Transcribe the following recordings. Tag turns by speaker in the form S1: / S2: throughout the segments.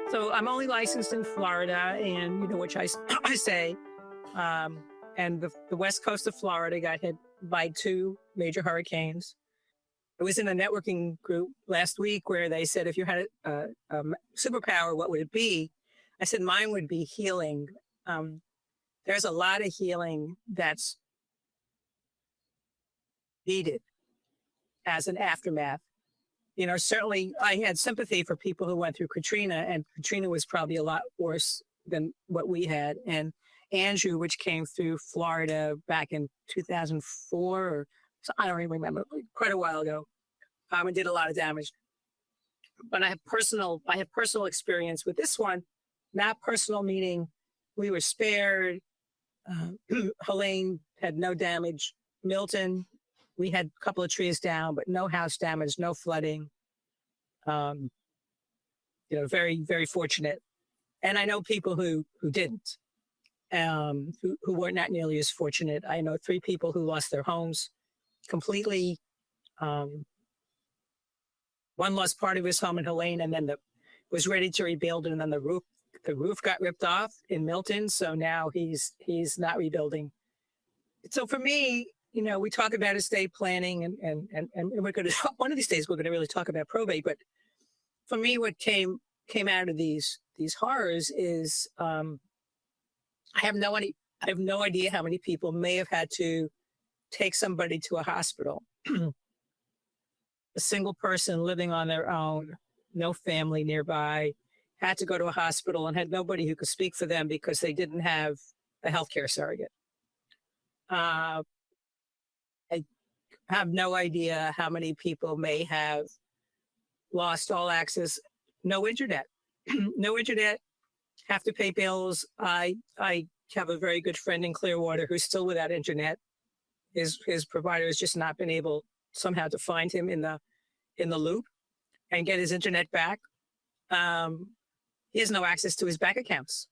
S1: So I'm only licensed in Florida, and which I say, and the west coast of Florida got hit by two major hurricanes. I was in a networking group last week where they said, if you had a superpower, what would it be? I said, mine would be healing. There's a lot of healing that's needed as an aftermath. Certainly I had sympathy for people who went through Katrina, and Katrina was probably a lot worse than what we had. And Andrew, which came through Florida back in 2004, or so, I don't even remember, quite a while ago, and did a lot of damage. But I have personal experience with this one. Not personal meaning we were spared. Helene had no damage. Milton, we had a couple of trees down, but no house damage, no flooding. Very, very fortunate. And I know people who didn't, who were not nearly as fortunate. I know 3 people who lost their homes completely. One lost part of his home in Helene, and then was ready to rebuild, and then the roof got ripped off in Milton. So now he's not rebuilding. So for me, we talk about estate planning, and we're going to, one of these days we're going to really talk about probate. But for me, what came out of these horrors is I have no idea how many people may have had to take somebody to a hospital. A single person living on their own, no family nearby, had to go to a hospital and had nobody who could speak for them because they didn't have a healthcare surrogate. I have no idea how many people may have lost all access, no internet, no internet, have to pay bills. I have a very good friend in Clearwater who's still without internet. His provider has just not been able somehow to find him in the loop and get his internet back. He has no access to his bank accounts.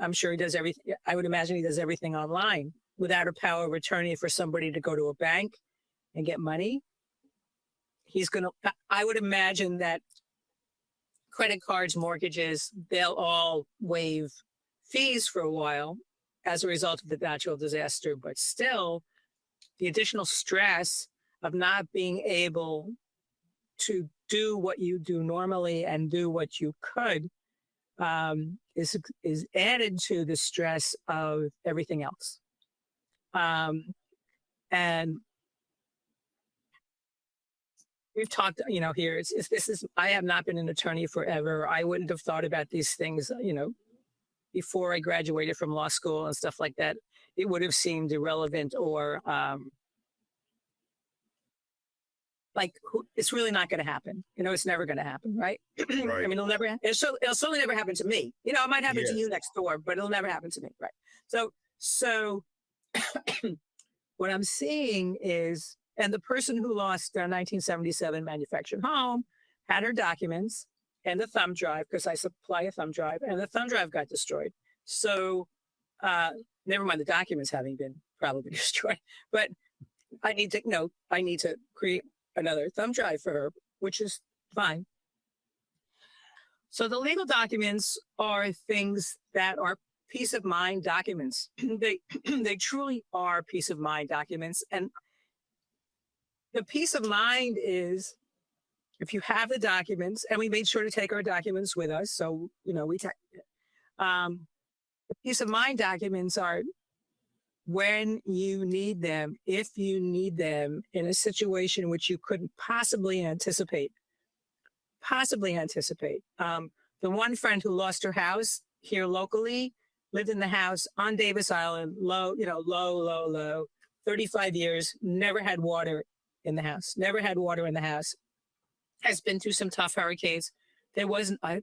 S1: I'm sure he does everything. I would imagine he does everything online without a power of attorney for somebody to go to a bank and get money. I would imagine that credit cards, mortgages, they'll all waive fees for a while as a result of the natural disaster, but still the additional stress of not being able to do what you do normally and do what you could is added to the stress of everything else. And we've talked, here, I have not been an attorney forever. I wouldn't have thought about these things, before I graduated from law school and stuff like that. It would have seemed irrelevant or it's really not going to happen. It's never going to happen, right?
S2: Right.
S1: I mean, it'll certainly never happen to me. It might happen to you next door, but it'll never happen to me, right? So what I'm seeing is, and the person who lost their 1977 manufactured home had her documents and the thumb drive, because I supply a thumb drive, and the thumb drive got destroyed. So never mind the documents having been probably destroyed, but I need to create another thumb drive for her, which is fine. So the legal documents are things that are peace of mind documents. They truly are peace of mind documents. And the peace of mind is, if you have the documents, and we made sure to take our documents with us. So, the peace of mind documents are when you need them, if you need them in a situation which you couldn't possibly anticipate. The one friend who lost her house here locally lived in the house on Davis Island, low, 35 years, never had water in the house, has been through some tough hurricanes. There wasn't a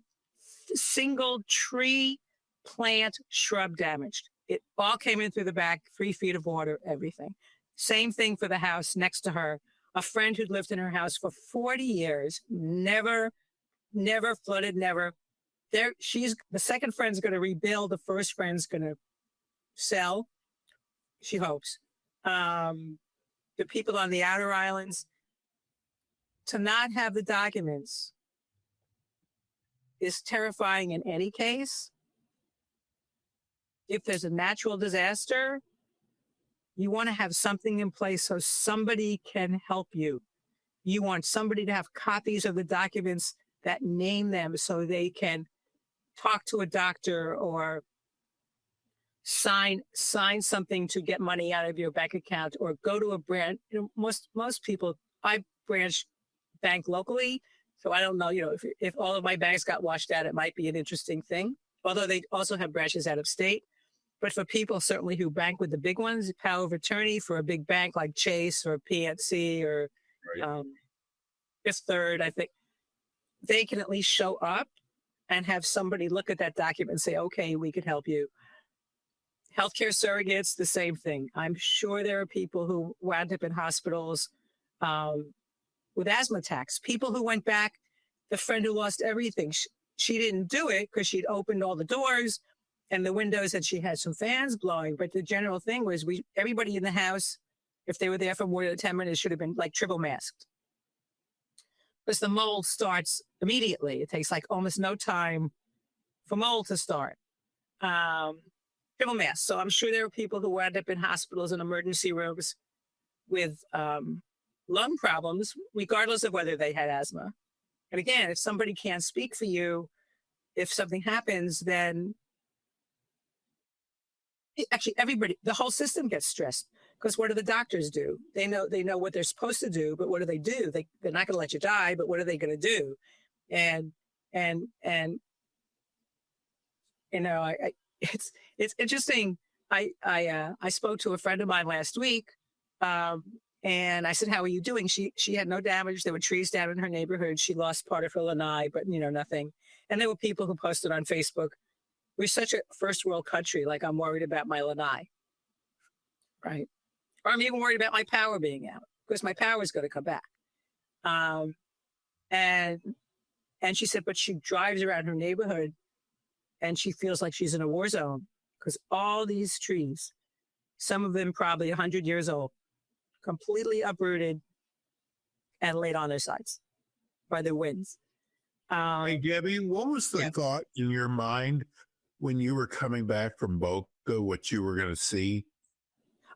S1: single tree, plant, shrub damaged. It all came in through the back, 3 feet of water, everything. Same thing for the house next to her. A friend who'd lived in her house for 40 years, never flooded, never. The second friend's going to rebuild. The first friend's going to sell, she hopes. The people on the outer islands, to not have the documents is terrifying in any case. If there's a natural disaster, you want to have something in place so somebody can help you. You want somebody to have copies of the documents that name them so they can talk to a doctor or sign something to get money out of your bank account, or go to a branch. Most people, I branch bank locally, so I don't know, if all of my banks got washed out, it might be an interesting thing. Although they also have branches out of state. But for people certainly who bank with the big ones, power of attorney for a big bank like Chase or PNC or Fifth Third, I think they can at least show up and have somebody look at that document and say, okay, we could help you. Healthcare surrogates, the same thing. I'm sure there are people who wound up in hospitals with asthma attacks. People who went back, the friend who lost everything, she didn't do it because she'd opened all the doors and the windows and she had some fans blowing. But the general thing was everybody in the house, if they were there for more than 10 minutes, should have been like triple masked. Because the mold starts immediately. It takes like almost no time for mold to start. Triple mask. So I'm sure there are people who wound up in hospitals and emergency rooms with lung problems, regardless of whether they had asthma. And again, if somebody can't speak for you, if something happens, then actually everybody, the whole system gets stressed. Because what do the doctors do? They know what they're supposed to do, but what do? They're not going to let you die, but what are they going to do? And it's interesting. I spoke to a friend of mine last week, and I said, "How are you doing?" She had no damage. There were trees down in her neighborhood. She lost part of her lanai, but nothing. And there were people who posted on Facebook, "We're such a first world country. Like I'm worried about my lanai, right? Or I'm even worried about my power being out because my power is going to come back." And she said, but she drives around her neighborhood and she feels like she's in a war zone because all these trees, some of them probably 100 years old, completely uprooted and laid on their sides by the winds.
S2: Hey, Debbie, what was the thought in your mind when you were coming back from Boca, what you were going to see?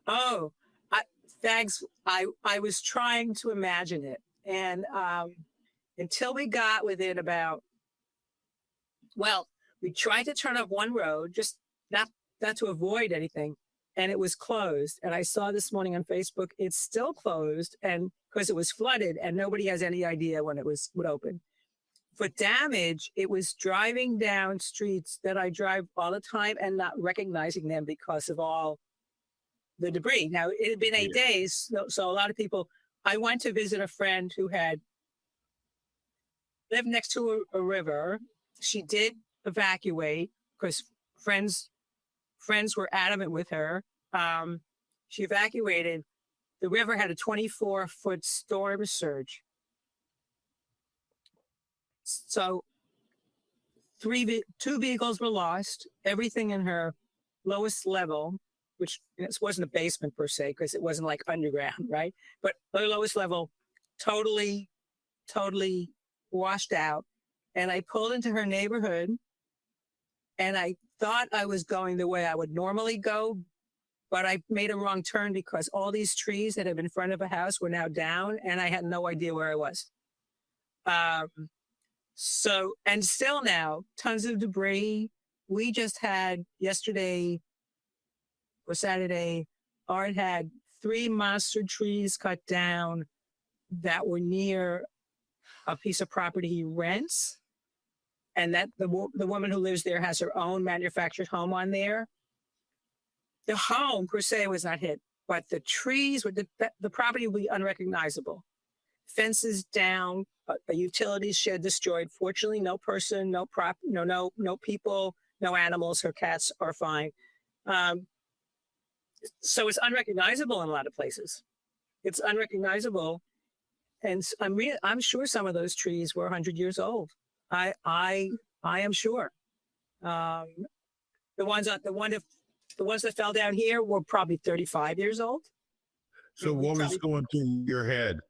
S1: Oh, thanks. I was trying to imagine it. And until we got within we tried to turn up one road, just not to avoid anything. And it was closed. And I saw this morning on Facebook, it's still closed, and because it was flooded and nobody has any idea when it would open. For damage, it was driving down streets that I drive all the time and not recognizing them because of all the debris. Now, it had been 8 days, so a lot of people, I went to visit a friend who had lived next to a river. She did evacuate because friends were adamant with her. She evacuated. The river had a 24-foot storm surge. So two vehicles were lost, everything in her lowest level, which it wasn't a basement per se, because it wasn't like underground, right? But her lowest level, totally washed out. And I pulled into her neighborhood and I thought I was going the way I would normally go, but I made a wrong turn because all these trees that had been in front of a house were now down and I had no idea where I was. So, and still now, tons of debris. We just had yesterday or Saturday, Art had 3 monster trees cut down that were near a piece of property he rents. And that the woman who lives there has her own manufactured home on there. The home per se was not hit, but the trees, the property would be unrecognizable. Fences down, a utilities shed destroyed. Fortunately, no person, no people, no animals. Her cats are fine. So it's unrecognizable in a lot of places. It's unrecognizable, and I'm sure some of those trees were 100 years old. I am sure. The ones that fell down here were probably 35 years old.
S2: So what was going through your head?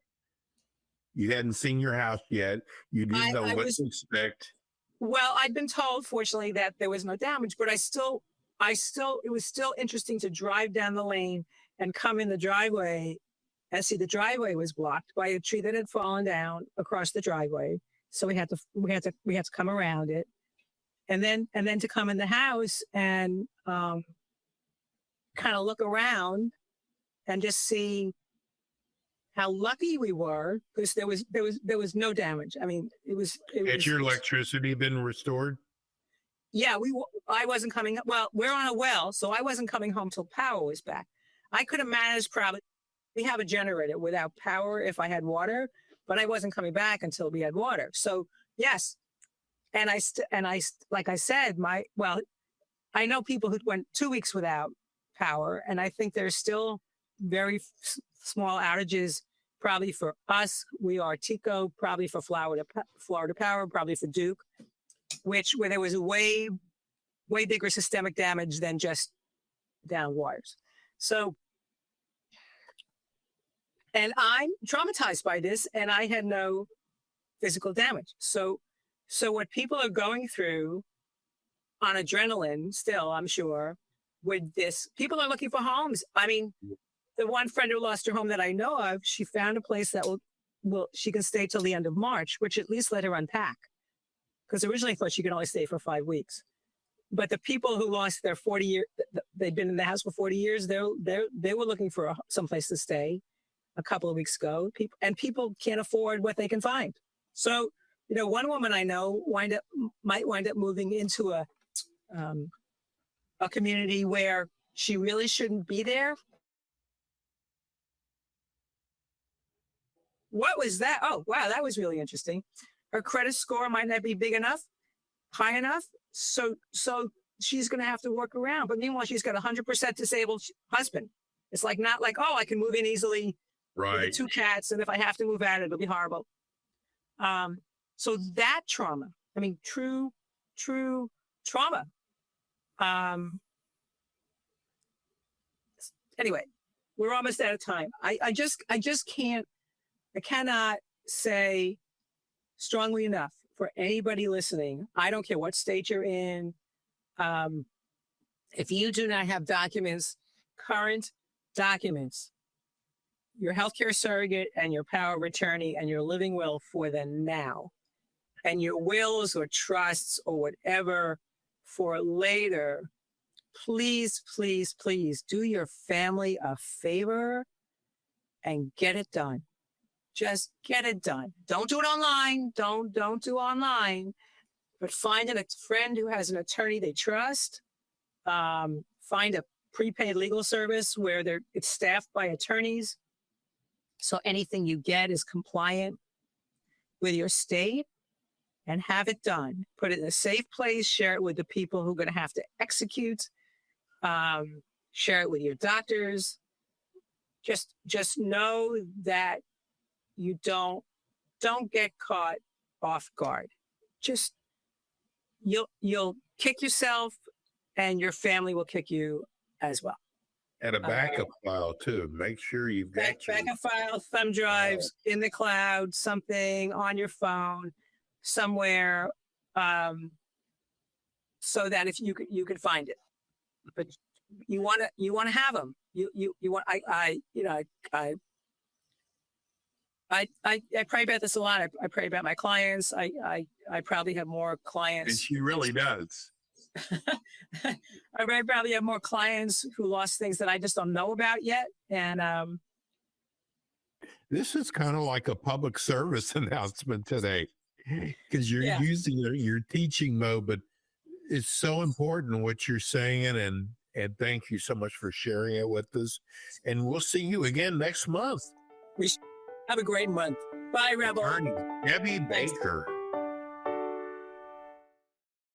S2: You hadn't seen your house yet. You didn't know what to expect.
S1: Well, I'd been told, fortunately, that there was no damage, but it was still interesting to drive down the lane and come in the driveway and see the driveway was blocked by a tree that had fallen down across the driveway. So we had to come around it, and then to come in the house and kind of look around and just see how lucky we were, because there was no damage. I mean,
S2: Had your electricity been restored?
S1: Yeah, I wasn't coming. Well, we're on a well, so I wasn't coming home till power was back. I could have managed probably. We have a generator without power if I had water, but I wasn't coming back until we had water. So yes, and like I said, I know people who went 2 weeks without power, and I think there's still very small outages. Probably for us, we are Tico. Probably for Florida Power. Probably for Duke, where there was way bigger systemic damage than just down wires. So, and I'm traumatized by this, and I had no physical damage. So what people are going through on adrenaline still, I'm sure, with this, people are looking for homes. I mean, the one friend who lost her home that I know of, she found a place that she can stay till the end of March, which at least let her unpack. Because originally I thought she could only stay for 5 weeks. But the people who lost their 40 years, they've been in the house for 40 years, they were looking for someplace to stay a couple of weeks ago. People can't afford what they can find. So, one woman I know might wind up moving into a community where she really shouldn't be there. What was that? Oh, wow, that was really interesting. Her credit score might not be high enough. So she's going to have to work around. But meanwhile, she's got a 100% disabled husband. It's not like, oh, I can move in easily.
S2: Right.
S1: With the 2 cats. And if I have to move out, it'll be horrible. So that trauma, I mean, true trauma. Anyway, we're almost out of time. I cannot say strongly enough for anybody listening. I don't care what state you're in. If you do not have current documents, your healthcare surrogate and your power of attorney and your living will for the now, and your wills or trusts or whatever for later, please, please, please do your family a favor and get it done. Just get it done. Don't do it online. Don't do online. But find a friend who has an attorney they trust. Find a prepaid legal service where it's staffed by attorneys. So anything you get is compliant with your state, and have it done. Put it in a safe place. Share it with the people who are going to have to execute. Share it with your doctors. Just know that you don't get caught off guard. Just you'll kick yourself, and your family will kick you as well.
S2: And a backup file too. Make sure you've got
S1: backup file, thumb drives in the cloud, something on your phone, somewhere, so that if you can find it. But you want to have them. You want. I pray about this a lot. I pray about my clients. I probably have more clients.
S2: And she really does.
S1: I probably have more clients who lost things that I just don't know about yet. And
S2: this is kind of like a public service announcement today, because you're using your teaching mode, but it's so important what you're saying, and thank you so much for sharing it with us. And we'll see you again next month.
S1: We have a great month. Bye, Rebel.
S2: Debbie Baker.